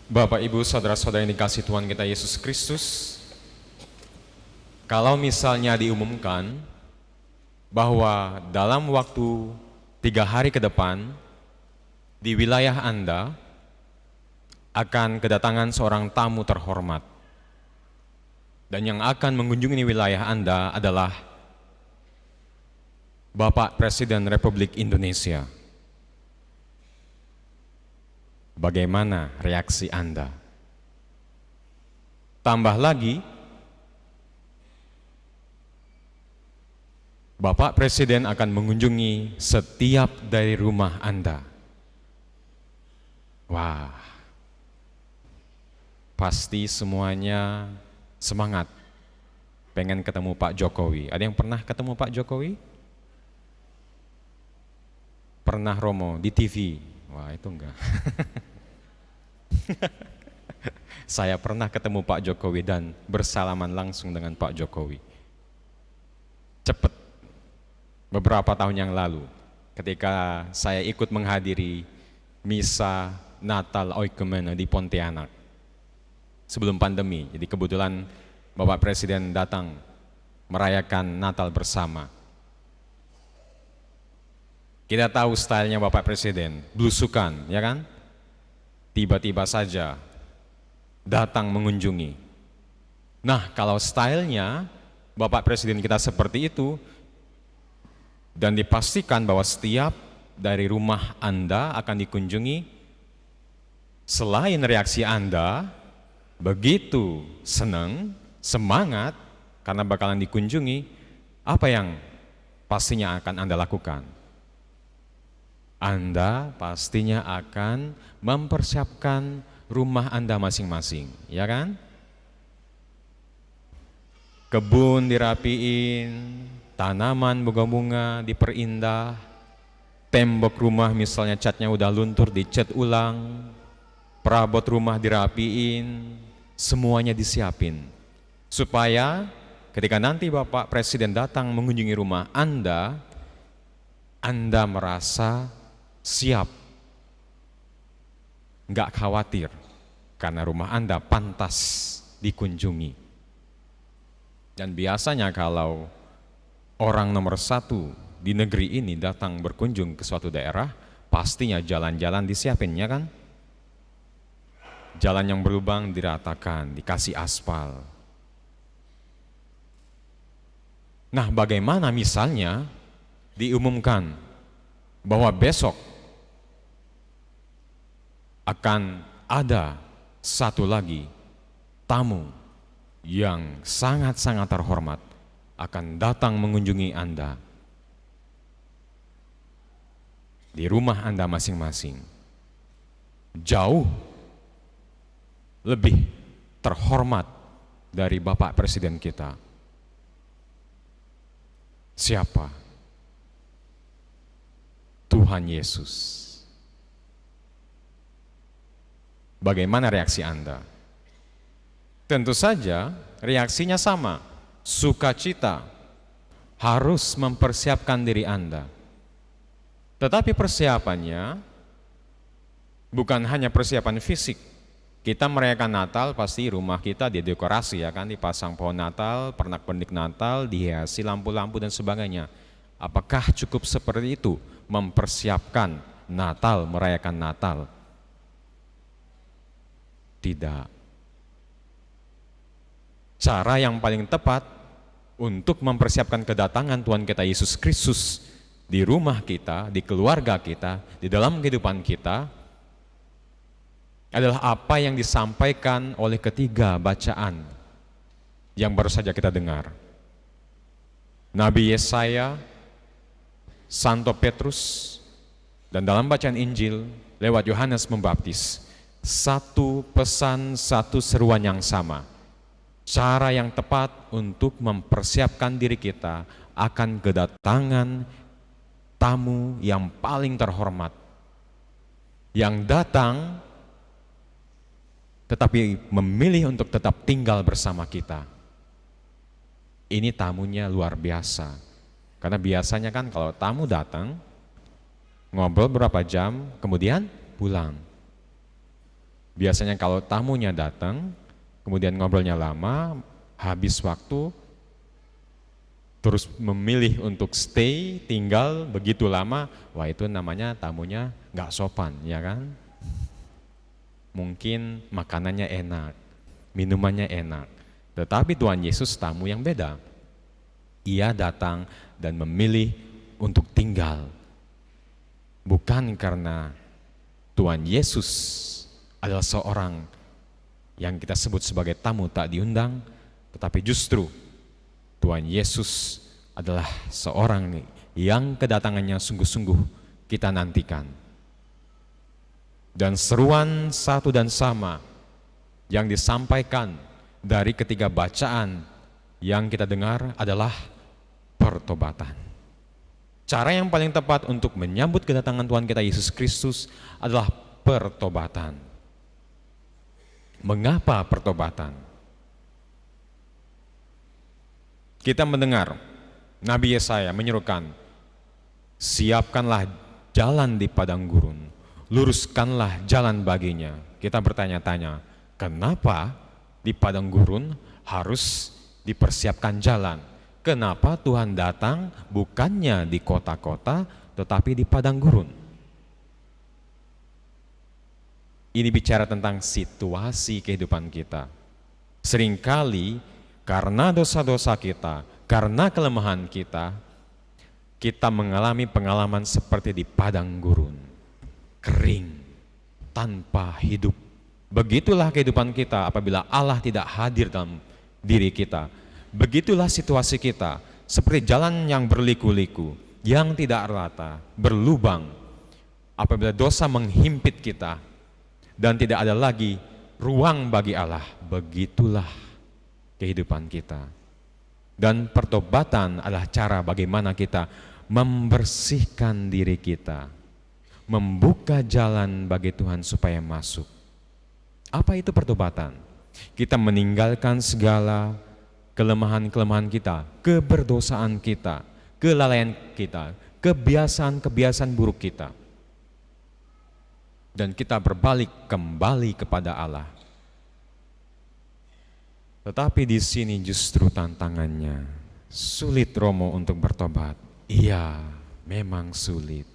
Bapak, Ibu, saudara-saudara yang dikasihi Tuhan kita Yesus Kristus, kalau misalnya diumumkan bahwa dalam waktu 3 hari ke depan di wilayah Anda akan kedatangan seorang tamu terhormat, dan yang akan mengunjungi wilayah Anda adalah Bapak Presiden Republik Indonesia. Bagaimana reaksi Anda? Tambah lagi, Bapak Presiden akan mengunjungi setiap dari rumah Anda. Wah, pasti semuanya semangat pengen ketemu Pak Jokowi. Ada yang pernah ketemu Pak Jokowi? Pernah, Romo, di TV? Wah, itu enggak. Saya pernah ketemu Pak Jokowi dan bersalaman langsung dengan Pak Jokowi. Cepat, beberapa tahun yang lalu, ketika saya ikut menghadiri misa Natal Oikumene di Pontianak sebelum pandemi. Jadi kebetulan Bapak Presiden datang merayakan Natal bersama. Kita tahu stylenya Bapak Presiden, blusukan, ya kan? Tiba-tiba saja datang mengunjungi. Nah, kalau stylenya Bapak Presiden kita seperti itu, dan dipastikan bahwa setiap dari rumah Anda akan dikunjungi, selain reaksi Anda begitu senang, semangat karena bakalan dikunjungi, apa yang pastinya akan Anda lakukan? Anda pastinya akan mempersiapkan rumah Anda masing-masing, ya kan? Kebun dirapiin, tanaman bunga-bunga diperindah, tembok rumah misalnya catnya udah luntur dicat ulang, perabot rumah dirapiin, semuanya disiapin. Supaya ketika nanti Bapak Presiden datang mengunjungi rumah Anda merasa siap, nggak khawatir, karena rumah Anda pantas dikunjungi. Dan biasanya kalau orang nomor 1 di negeri ini datang berkunjung ke suatu daerah, pastinya jalan-jalan disiapin, ya kan? Jalan yang berlubang diratakan, dikasih aspal. Nah, bagaimana misalnya diumumkan bahwa besok akan ada satu lagi tamu yang sangat-sangat terhormat akan datang mengunjungi Anda di rumah Anda masing-masing. Jauh lebih terhormat dari Bapak Presiden kita. Siapa? Tuhan Yesus. Bagaimana reaksi Anda? Tentu saja reaksinya sama, sukacita, harus mempersiapkan diri Anda. Tetapi persiapannya bukan hanya persiapan fisik. Kita merayakan Natal, pasti rumah kita didekorasi, ya kan, dipasang pohon Natal, pernak-pernik Natal, dihiasi lampu-lampu dan sebagainya. Apakah cukup seperti itu mempersiapkan Natal, merayakan Natal? Tidak. Cara yang paling tepat untuk mempersiapkan kedatangan Tuhan kita Yesus Kristus di rumah kita, di keluarga kita, di dalam kehidupan kita adalah apa yang disampaikan oleh ketiga bacaan yang baru saja kita dengar. Nabi Yesaya, Santo Petrus, dan dalam bacaan Injil lewat Yohanes Pembaptis, satu pesan, satu seruan yang sama. Cara yang tepat untuk mempersiapkan diri kita akan kedatangan tamu yang paling terhormat, yang datang tetapi memilih untuk tetap tinggal bersama kita. Ini tamunya luar biasa. Karena biasanya kan kalau tamu datang, ngobrol berapa jam, kemudian pulang. Biasanya kalau tamunya datang, kemudian ngobrolnya lama, habis waktu, terus memilih untuk stay, tinggal begitu lama, wah itu namanya tamunya nggak sopan, ya kan? Mungkin makanannya enak, minumannya enak, tetapi Tuhan Yesus tamu yang beda. Ia datang dan memilih untuk tinggal. Bukan karena Tuhan Yesus adalah seorang yang kita sebut sebagai tamu tak diundang, tetapi justru Tuhan Yesus adalah seorang yang kedatangannya sungguh-sungguh kita nantikan. Dan seruan satu dan sama yang disampaikan dari ketiga bacaan yang kita dengar adalah pertobatan. Cara yang paling tepat untuk menyambut kedatangan Tuhan kita Yesus Kristus adalah pertobatan. Mengapa pertobatan? Kita mendengar Nabi Yesaya menyerukan, siapkanlah jalan di padang gurun, luruskanlah jalan baginya. Kita bertanya-tanya, kenapa di padang gurun harus dipersiapkan jalan? Kenapa Tuhan datang bukannya di kota-kota tetapi di padang gurun? Ini bicara tentang situasi kehidupan kita. Seringkali karena dosa-dosa kita, karena kelemahan kita, kita mengalami pengalaman seperti di padang gurun, kering, tanpa hidup. Begitulah kehidupan kita apabila Allah tidak hadir dalam diri kita. Begitulah situasi kita, seperti jalan yang berliku-liku, yang tidak rata, berlubang. Apabila dosa menghimpit kita dan tidak ada lagi ruang bagi Allah, begitulah kehidupan kita. Dan pertobatan adalah cara bagaimana kita membersihkan diri kita, membuka jalan bagi Tuhan supaya masuk. Apa itu pertobatan? Kita meninggalkan segala kelemahan-kelemahan kita, keberdosaan kita, kelalaian kita, kebiasaan-kebiasaan buruk kita. Dan kita berbalik kembali kepada Allah. Tetapi di sini justru tantangannya, sulit Romo untuk bertobat. Iya, memang sulit.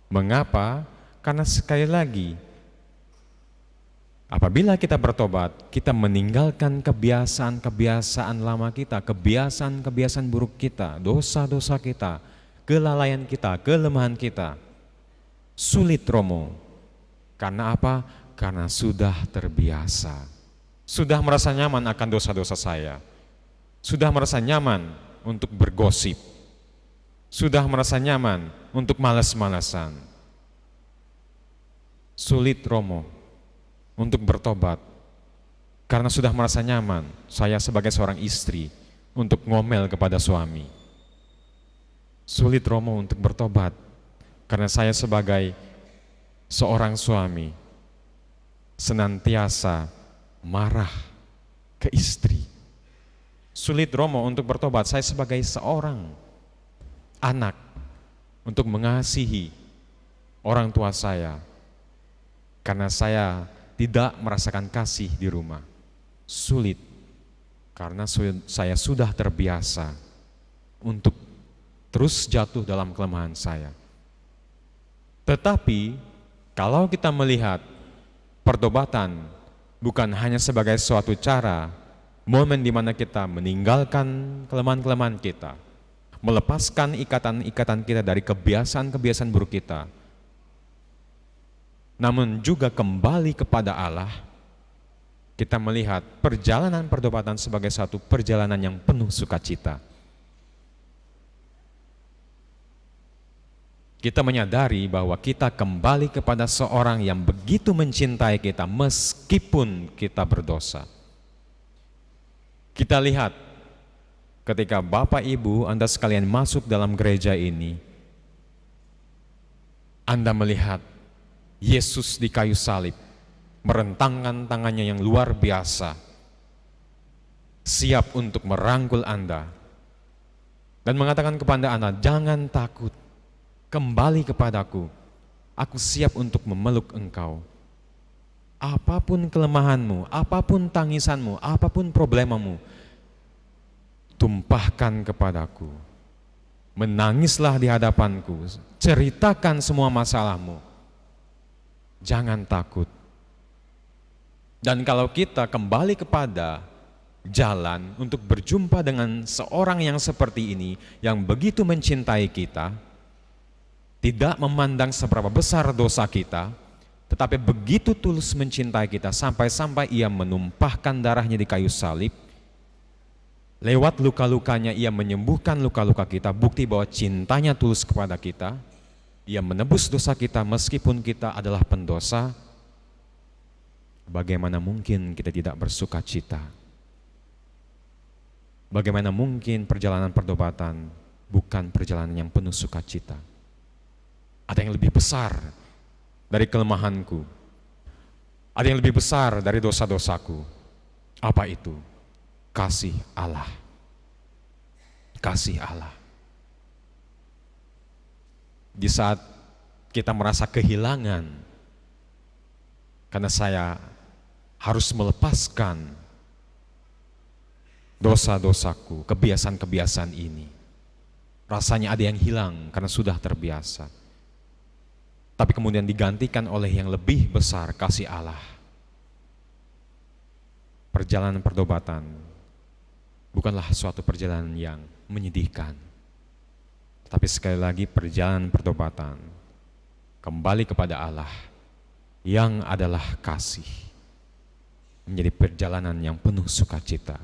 Mengapa? Karena sekali lagi, apabila kita bertobat, kita meninggalkan kebiasaan-kebiasaan lama kita, kebiasaan-kebiasaan buruk kita, dosa-dosa kita, kelalaian kita, kelemahan kita. Sulit Romo. Karena apa? Karena sudah terbiasa. Sudah merasa nyaman akan dosa-dosa saya. Sudah merasa nyaman untuk bergosip. Sudah merasa nyaman untuk malas-malasan. Sulit Romo untuk bertobat karena sudah merasa nyaman saya sebagai seorang istri untuk ngomel kepada suami. Sulit Romo untuk bertobat karena saya sebagai seorang suami senantiasa marah ke istri. Sulit Romo untuk bertobat saya sebagai seorang anak untuk mengasihi orang tua saya karena saya tidak merasakan kasih di rumah. Sulit karena saya sudah terbiasa untuk terus jatuh dalam kelemahan saya. Tetapi kalau kita melihat pertobatan bukan hanya sebagai suatu cara, momen di mana kita meninggalkan kelemahan-kelemahan kita, melepaskan ikatan-ikatan kita dari kebiasaan-kebiasaan buruk kita, namun juga kembali kepada Allah. Kita melihat perjalanan pertobatan sebagai satu perjalanan yang penuh sukacita. Kita menyadari bahwa kita kembali kepada seorang yang begitu mencintai kita meskipun kita berdosa. Kita lihat ketika Bapak Ibu Anda sekalian masuk dalam gereja ini, Anda melihat Yesus di kayu salib, merentangkan tangannya yang luar biasa, siap untuk merangkul Anda dan mengatakan kepada Anda, jangan takut, kembali kepadaku, aku siap untuk memeluk engkau. apapun kelemahanmu, apapun tangisanmu, apapun problemamu, tumpahkan kepadaku. Menangislah di hadapanku, ceritakan semua masalahmu. Jangan takut. Dan kalau kita kembali kepada jalan untuk berjumpa dengan seorang yang seperti ini, yang begitu mencintai kita, tidak memandang seberapa besar dosa kita, tetapi begitu tulus mencintai kita sampai-sampai ia menumpahkan darahnya di kayu salib. Lewat luka-lukanya ia menyembuhkan luka-luka kita, bukti bahwa cintanya tulus kepada kita. Ia menebus dosa kita meskipun kita adalah pendosa. Bagaimana mungkin kita tidak bersuka cita? Bagaimana mungkin perjalanan pertobatan bukan perjalanan yang penuh sukacita? Ada yang lebih besar dari kelemahanku. Ada yang lebih besar dari dosa-dosaku. Apa itu? Kasih Allah. Kasih Allah. Di saat kita merasa kehilangan, karena saya harus melepaskan dosa-dosaku, kebiasaan-kebiasaan ini. Rasanya ada yang hilang karena sudah terbiasa. Tapi kemudian digantikan oleh yang lebih besar, kasih Allah. Perjalanan pertobatan bukanlah suatu perjalanan yang menyedihkan. Tapi sekali lagi perjalanan pertobatan kembali kepada Allah yang adalah kasih. Menjadi perjalanan yang penuh sukacita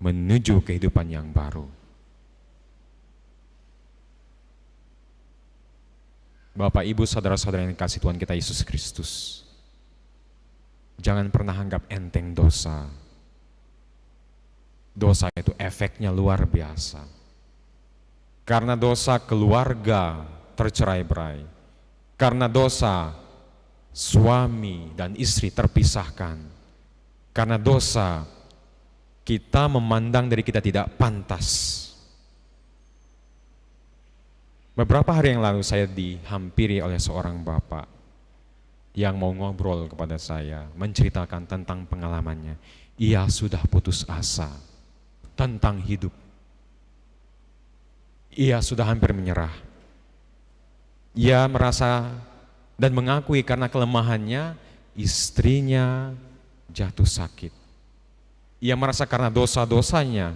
menuju kehidupan yang baru. Bapak, Ibu, saudara-saudara yang dikasihi Tuhan kita Yesus Kristus, jangan pernah anggap enteng dosa. Dosa itu efeknya luar biasa. Karena dosa keluarga tercerai-berai. Karena dosa suami dan istri terpisahkan. Karena dosa kita memandang diri kita tidak pantas. Beberapa hari yang lalu saya dihampiri oleh seorang bapak yang mau ngobrol kepada saya, menceritakan tentang pengalamannya. Ia sudah putus asa tentang hidup. Ia sudah hampir menyerah. Ia merasa dan mengakui karena kelemahannya istrinya jatuh sakit. Ia merasa karena dosa-dosanya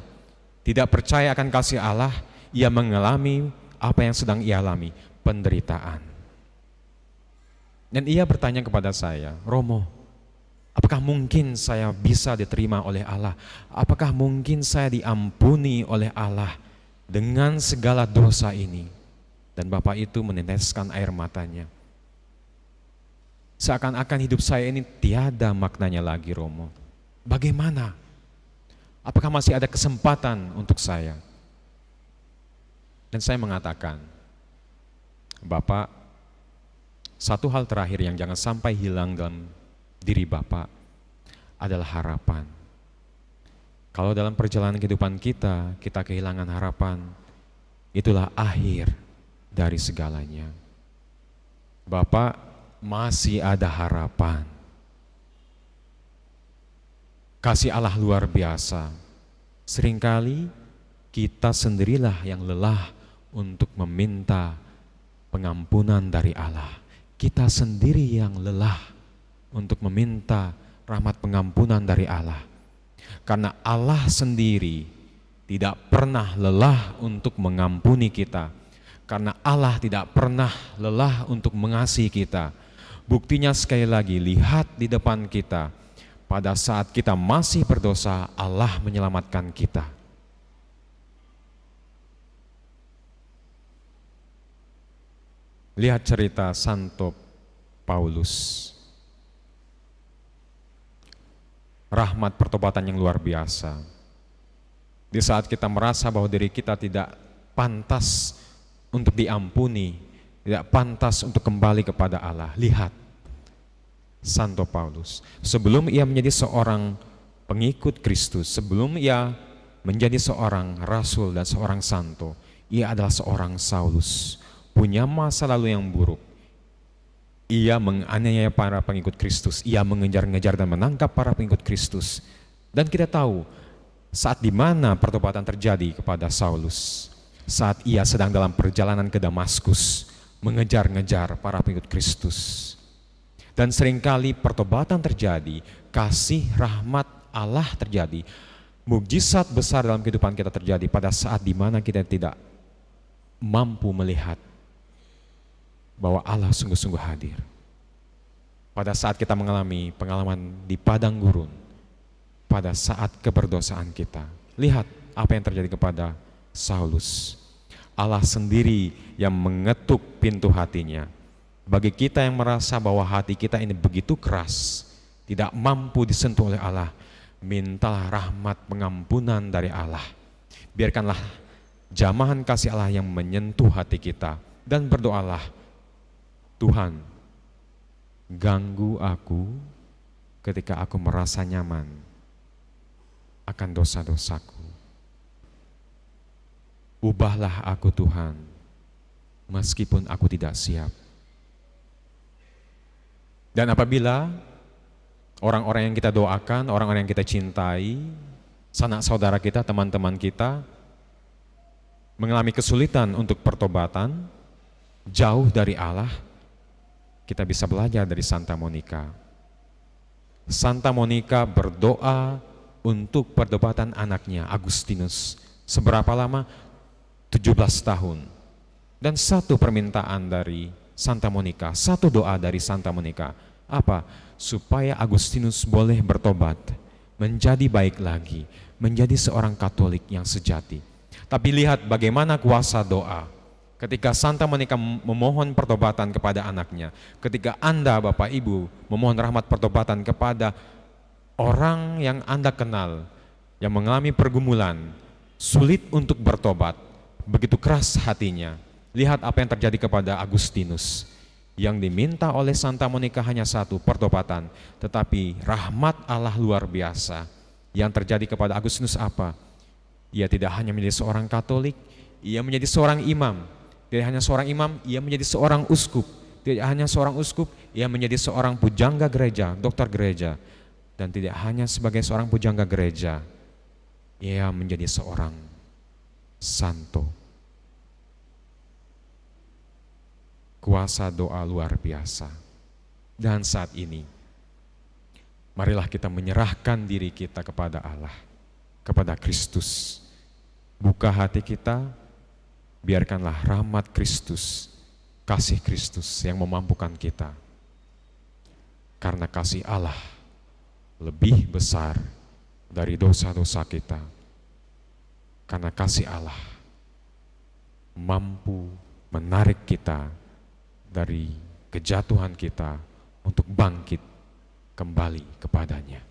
tidak percaya akan kasih Allah, ia mengalami apa yang sedang ia alami, penderitaan. Dan ia bertanya kepada saya, Romo, apakah mungkin saya bisa diterima oleh Allah? Apakah mungkin saya diampuni oleh Allah dengan segala dosa ini? Dan bapak itu meneteskan air matanya. Seakan-akan hidup saya ini tiada maknanya lagi, Romo. Bagaimana? Apakah masih ada kesempatan untuk saya? Dan saya mengatakan, Bapak, satu hal terakhir yang jangan sampai hilang dalam diri Bapak adalah harapan. Kalau dalam perjalanan kehidupan kita kehilangan harapan, itulah akhir dari segalanya. Bapak, masih ada harapan. Kasih Allah luar biasa. Seringkali kita sendirilah yang lelah untuk meminta pengampunan dari Allah. Kita sendiri yang lelah untuk meminta rahmat pengampunan dari Allah. Karena Allah sendiri tidak pernah lelah untuk mengampuni kita. Karena Allah tidak pernah lelah untuk mengasihi kita. Buktinya sekali lagi, lihat di depan kita. Pada saat kita masih berdosa, Allah menyelamatkan kita. Lihat cerita Santo Paulus. Rahmat pertobatan yang luar biasa. Di saat kita merasa bahwa diri kita tidak pantas untuk diampuni, tidak pantas untuk kembali kepada Allah. Lihat Santo Paulus. Sebelum ia menjadi seorang pengikut Kristus, sebelum ia menjadi seorang rasul dan seorang santo, ia adalah seorang Saulus. Punya masa lalu yang buruk. Ia menganiaya para pengikut Kristus, ia mengejar-ngejar dan menangkap para pengikut Kristus. Dan kita tahu saat di mana pertobatan terjadi kepada Saulus, saat ia sedang dalam perjalanan ke Damaskus, mengejar-ngejar para pengikut Kristus. Dan seringkali pertobatan terjadi, kasih rahmat Allah terjadi, mukjizat besar dalam kehidupan kita terjadi pada saat di mana kita tidak mampu melihat bahwa Allah sungguh-sungguh hadir. Pada saat kita mengalami pengalaman di padang gurun, pada saat keberdosaan kita, lihat apa yang terjadi kepada Saulus. Allah sendiri yang mengetuk pintu hatinya. Bagi kita yang merasa bahwa hati kita ini begitu keras, tidak mampu disentuh oleh Allah, mintalah rahmat pengampunan dari Allah. Biarkanlah jamahan kasih Allah yang menyentuh hati kita, dan berdoalah, Tuhan, ganggu aku ketika aku merasa nyaman akan dosa-dosaku. Ubahlah aku Tuhan, meskipun aku tidak siap. Dan apabila orang-orang yang kita doakan, orang-orang yang kita cintai, sanak saudara kita, teman-teman kita, mengalami kesulitan untuk pertobatan, jauh dari Allah, kita bisa belajar dari Santa Monica. Santa Monica berdoa untuk pertobatan anaknya, Agustinus. Seberapa lama? 17 tahun. Dan satu permintaan dari Santa Monica, satu doa dari Santa Monica. Apa? Supaya Agustinus boleh bertobat, menjadi baik lagi, menjadi seorang Katolik yang sejati. Tapi lihat bagaimana kuasa doa. Ketika Santa Monica memohon pertobatan kepada anaknya, ketika Anda Bapak Ibu memohon rahmat pertobatan kepada orang yang Anda kenal, yang mengalami pergumulan, sulit untuk bertobat, begitu keras hatinya. Lihat apa yang terjadi kepada Agustinus. Yang diminta oleh Santa Monica hanya satu, pertobatan. Tetapi rahmat Allah luar biasa. Yang terjadi kepada Agustinus apa? Ia tidak hanya menjadi seorang Katolik, ia menjadi seorang imam. Tidak hanya seorang imam, ia menjadi seorang uskup. Tidak hanya seorang uskup, ia menjadi seorang pujangga gereja, dokter gereja. Dan tidak hanya sebagai seorang pujangga gereja, ia menjadi seorang santo. Kuasa doa luar biasa. Dan saat ini, marilah kita menyerahkan diri kita kepada Allah, kepada Kristus. Buka hati kita, biarkanlah rahmat Kristus, kasih Kristus yang memampukan kita. Karena kasih Allah lebih besar dari dosa-dosa kita. Karena kasih Allah mampu menarik kita dari kejatuhan kita untuk bangkit kembali kepadanya.